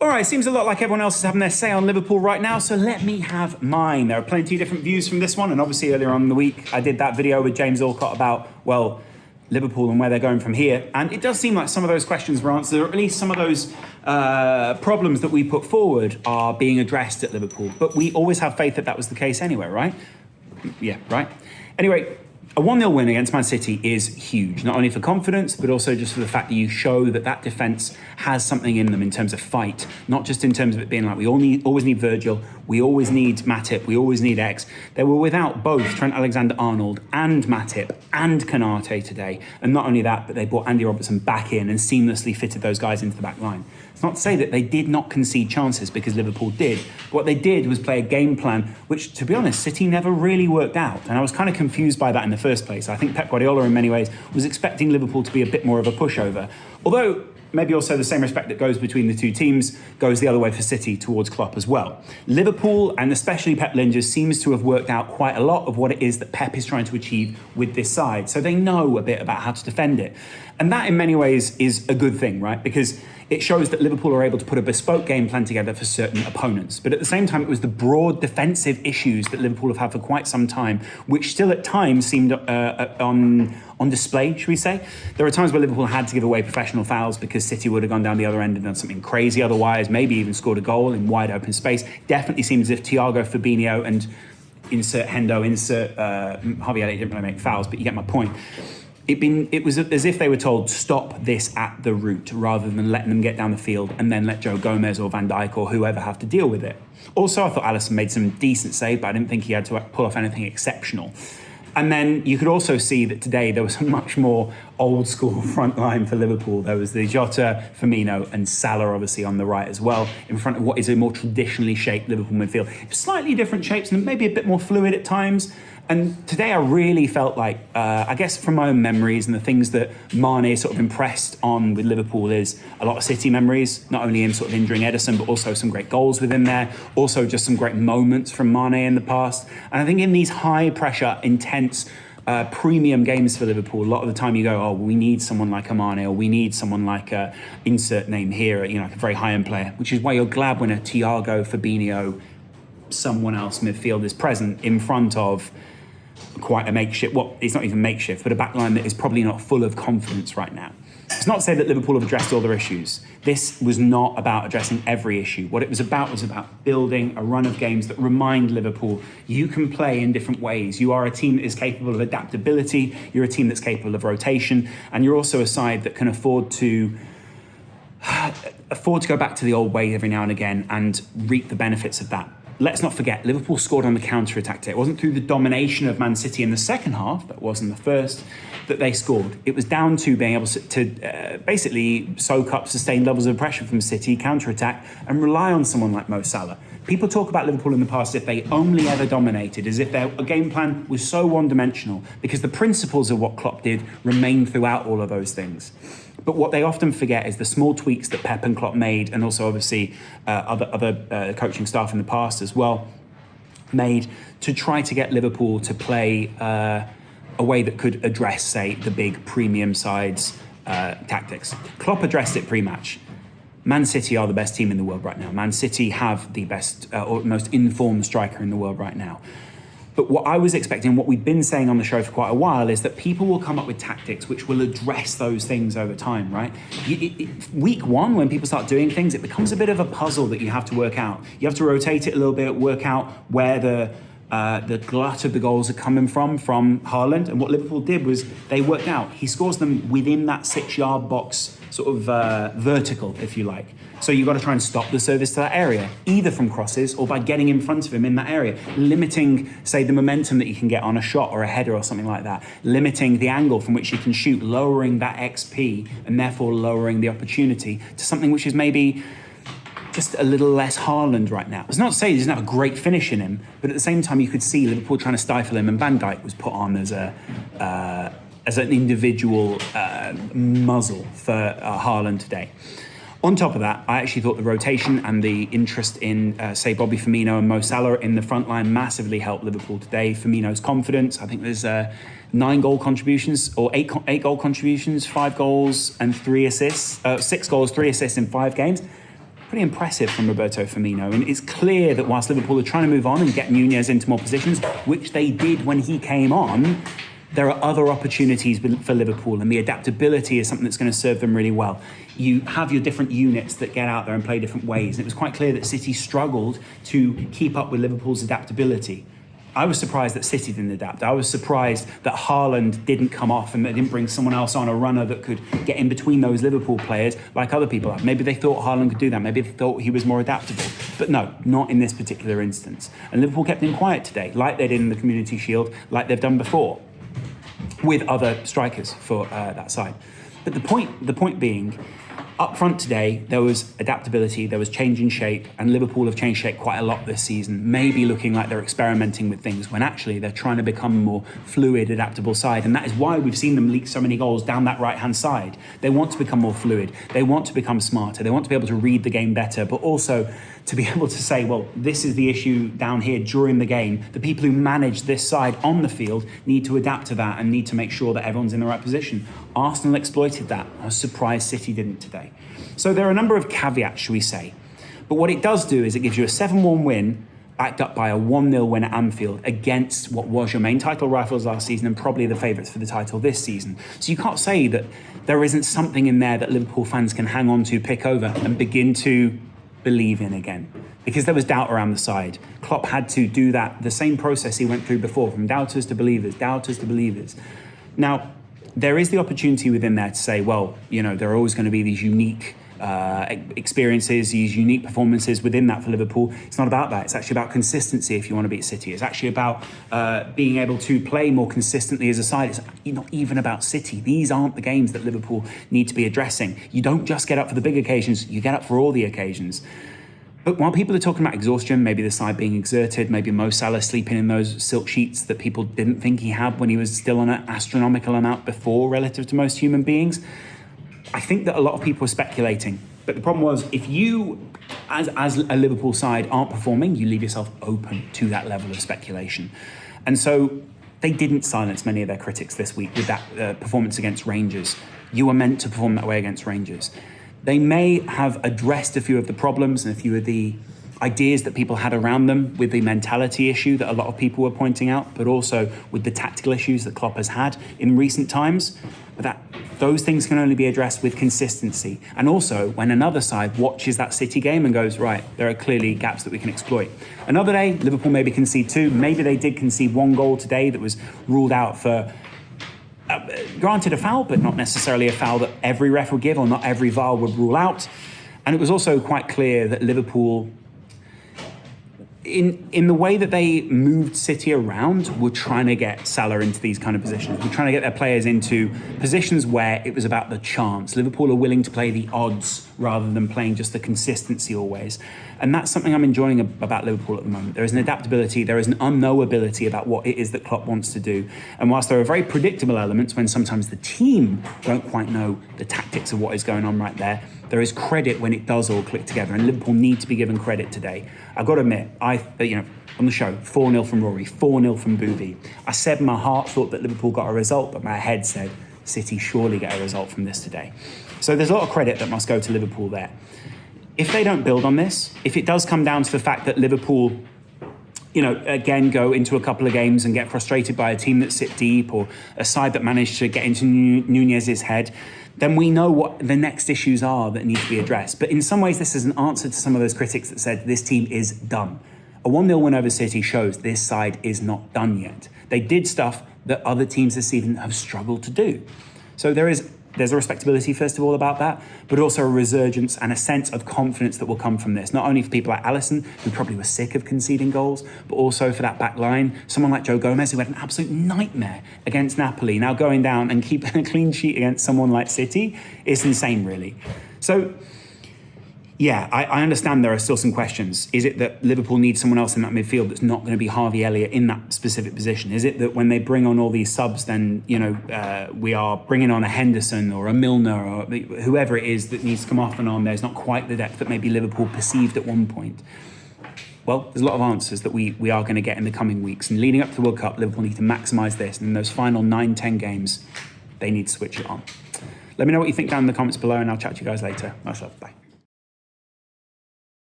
All right, seems a lot like everyone else is having their say on Liverpool right now, so let me have mine. There are plenty of different views from this one, and obviously earlier on in the week, I did that video with James Alcott about, well, Liverpool and where they're going from here. And it does seem like some of those questions were answered, or at least some of those problems that we put forward are being addressed at Liverpool. But we always have faith that that was the case anyway, right? Yeah, right? Anyway, a 1-0 win against Man City is huge, not only for confidence, but also just for the fact that you show that that defence has something in them in terms of fight, not just in terms of it being like we always need Virgil, we always need Matip, we always need X. They were without both Trent Alexander-Arnold and Matip and Konate today. And not only that, but they brought Andy Robertson back in and seamlessly fitted those guys into the back line. It's not to say that they did not concede chances, because Liverpool did. What they did was play a game plan, which, to be honest, City never really worked out. And I was kind of confused by that in the first place. I think Pep Guardiola, in many ways, was expecting Liverpool to be a bit more of a pushover. Although, maybe also the same respect that goes between the two teams goes the other way for City towards Klopp as well. Liverpool, and especially Pep Lingers, seems to have worked out quite a lot of what it is that Pep is trying to achieve with this side. So they know a bit about how to defend it. And that, in many ways, is a good thing, right? Because it shows that Liverpool are able to put a bespoke game plan together for certain opponents. But at the same time, it was the broad defensive issues that Liverpool have had for quite some time, which still at times seemed on display, should we say. There are times where Liverpool had to give away professional fouls because City would have gone down the other end and done something crazy otherwise, maybe even scored a goal in wide open space. Definitely seemed as if Thiago, Fabinho and insert Hendo, insert Harvey Elliott didn't really make fouls, but you get my point. It was as if they were told, stop this at the root, rather than letting them get down the field and then let Joe Gomez or Van Dijk or whoever have to deal with it. Also, I thought Alisson made some decent save, but I didn't think he had to pull off anything exceptional. And then you could also see that today there was a much more old school front line for Liverpool. There was the Jota, Firmino and Salah obviously on the right as well, in front of what is a more traditionally shaped Liverpool midfield. Slightly different shapes and maybe a bit more fluid at times. And today I really felt like, I guess from my own memories and the things that Mane sort of impressed on with Liverpool is a lot of City memories, not only in sort of injuring Ederson, but also some great goals within there, also just some great moments from Mane in the past. And I think in these high pressure, intense, premium games for Liverpool, a lot of the time you go, oh, we need someone like a Mane, or we need someone like a insert name here, you know, like a very high-end player, which is why you're glad when a Thiago, Fabinho, someone else midfield is present in front of quite a makeshift, well, it's not even makeshift, but a backline that is probably not full of confidence right now. It's not to say that Liverpool have addressed all their issues. This was not about addressing every issue. What it was about building a run of games that remind Liverpool you can play in different ways. You are a team that is capable of adaptability, you're a team that's capable of rotation, and you're also a side that can afford to go back to the old way every now and again and reap the benefits of that. Let's not forget, Liverpool scored on the counter-attack today. It wasn't through the domination of Man City in the second half, that wasn't the first, that they scored. It was down to being able to basically soak up sustained levels of pressure from City, counter-attack, and rely on someone like Mo Salah. People talk about Liverpool in the past if they only ever dominated, as if their game plan was so one-dimensional, because the principles of what Klopp did remain throughout all of those things. But what they often forget is the small tweaks that Pep and Klopp made, and also obviously other coaching staff in the past as well, made to try to get Liverpool to play a way that could address, say, the big premium sides' tactics. Klopp addressed it pre-match. Man City are the best team in the world right now. Man City have the best or most informed striker in the world right now. But what I was expecting, what we've been saying on the show for quite a while, is that people will come up with tactics which will address those things over time, right? Week one, when people start doing things, it becomes a bit of a puzzle that you have to work out. You have to rotate it a little bit, work out where the glut of the goals are coming from Haaland. And what Liverpool did was they worked out. He scores them within that 6-yard box, sort of vertical, if you like. So you've got to try and stop the service to that area, either from crosses or by getting in front of him in that area, limiting, say, the momentum that you can get on a shot or a header or something like that, limiting the angle from which you can shoot, lowering that XP and therefore lowering the opportunity to something which is maybe just a little less Haaland right now. It's not to say he doesn't have a great finish in him, but at the same time you could see Liverpool trying to stifle him, and Van Dijk was put on as an individual muzzle for Haaland today. On top of that, I actually thought the rotation and the interest in, say, Bobby Firmino and Mo Salah in the front line massively helped Liverpool today. Firmino's confidence, I think there's 9 goal contributions, or 8 goal contributions, 5 goals and 3 assists, 6 goals, 3 assists in 5 games. pretty impressive from Roberto Firmino. And it's clear that whilst Liverpool are trying to move on and get Nunez into more positions, which they did when he came on, there are other opportunities for Liverpool, and the adaptability is something that's going to serve them really well. You have your different units that get out there and play different ways. And it was quite clear that City struggled to keep up with Liverpool's adaptability. I was surprised that City didn't adapt. I was surprised that Haaland didn't come off and they didn't bring someone else on, a runner that could get in between those Liverpool players like other people have. Maybe they thought Haaland could do that. Maybe they thought he was more adaptable. But no, not in this particular instance. And Liverpool kept him quiet today, like they did in the Community Shield, like they've done before, with other strikers for that side. But the point being, up front today, there was adaptability, there was change in shape, and Liverpool have changed shape quite a lot this season, maybe looking like they're experimenting with things when actually they're trying to become a more fluid, adaptable side. And that is why we've seen them leak so many goals down that right-hand side. They want to become more fluid, they want to become smarter, they want to be able to read the game better, but also to be able to say, well, this is the issue down here during the game. The people who manage this side on the field need to adapt to that and need to make sure that everyone's in the right position. Arsenal exploited that. I was surprised City didn't today. So there are a number of caveats, shall we say. But what it does do is it gives you a 7-1 win backed up by a 1-0 win at Anfield against what was your main title rivals last season and probably the favourites for the title this season. So you can't say that there isn't something in there that Liverpool fans can hang on to, pick over and begin to believe in again, because there was doubt around the side. Klopp had to do that, the same process he went through before, from doubters to believers, doubters to believers. Now, there is the opportunity within there to say, well, you know, there are always going to be these unique experiences, these unique performances within that for Liverpool. It's not about that. It's actually about consistency if you want to beat City. It's actually about being able to play more consistently as a side. It's not even about City. These aren't the games that Liverpool need to be addressing. You don't just get up for the big occasions, you get up for all the occasions. But while people are talking about exhaustion, maybe the side being exerted, maybe Mo Salah sleeping in those silk sheets that people didn't think he had when he was still on an astronomical amount before relative to most human beings, I think that a lot of people are speculating. But the problem was, if you, as a Liverpool side, aren't performing, you leave yourself open to that level of speculation. And so they didn't silence many of their critics this week with that performance against Rangers. You were meant to perform that way against Rangers. They may have addressed a few of the problems and a few of the ideas that people had around them with the mentality issue that a lot of people were pointing out, but also with the tactical issues that Klopp has had in recent times. But those things can only be addressed with consistency. And also when another side watches that City game and goes, right, there are clearly gaps that we can exploit. Another day, Liverpool maybe concede 2. Maybe they did concede 1 goal today that was ruled out for granted a foul, but not necessarily a foul that every ref would give or not every VAR would rule out. And it was also quite clear that Liverpool, in the way that they moved City around, were trying to get Salah into these kind of positions. We're trying to get their players into positions where it was about the chance. Liverpool are willing to play the odds rather than playing just the consistency always. And that's something I'm enjoying about Liverpool at the moment. There is an adaptability, there is an unknowability about what it is that Klopp wants to do. And whilst there are very predictable elements when sometimes the team don't quite know the tactics of what is going on right there, there is credit when it does all click together. And Liverpool need to be given credit today. I've got to admit, on the show, 4-0 from Rory, 4-0 from Booby. I said my heart thought that Liverpool got a result, but my head said City surely get a result from this today. So there's a lot of credit that must go to Liverpool there. If they don't build on this, if it does come down to the fact that Liverpool, again go into a couple of games and get frustrated by a team that sit deep or a side that managed to get into Nunez's head, then we know what the next issues are that need to be addressed. But in some ways, this is an answer to some of those critics that said this team is done. A 1-0 win over City shows this side is not done yet. They did stuff that other teams this season have struggled to do. So there's a respectability, first of all, about that, but also a resurgence and a sense of confidence that will come from this. Not only for people like Alisson, who probably were sick of conceding goals, but also for that back line. Someone like Joe Gomez, who had an absolute nightmare against Napoli, now going down and keeping a clean sheet against someone like City is insane, really. So, yeah, I understand there are still some questions. Is it that Liverpool needs someone else in that midfield that's not going to be Harvey Elliott in that specific position? Is it that when they bring on all these subs, then, we are bringing on a Henderson or a Milner or whoever it is that needs to come off and on? There's not quite the depth that maybe Liverpool perceived at one point. Well, there's a lot of answers that we are going to get in the coming weeks. And leading up to the World Cup, Liverpool need to maximise this. And in those final 9-10 games, they need to switch it on. Let me know what you think down in the comments below, and I'll chat to you guys later. Much love. Bye.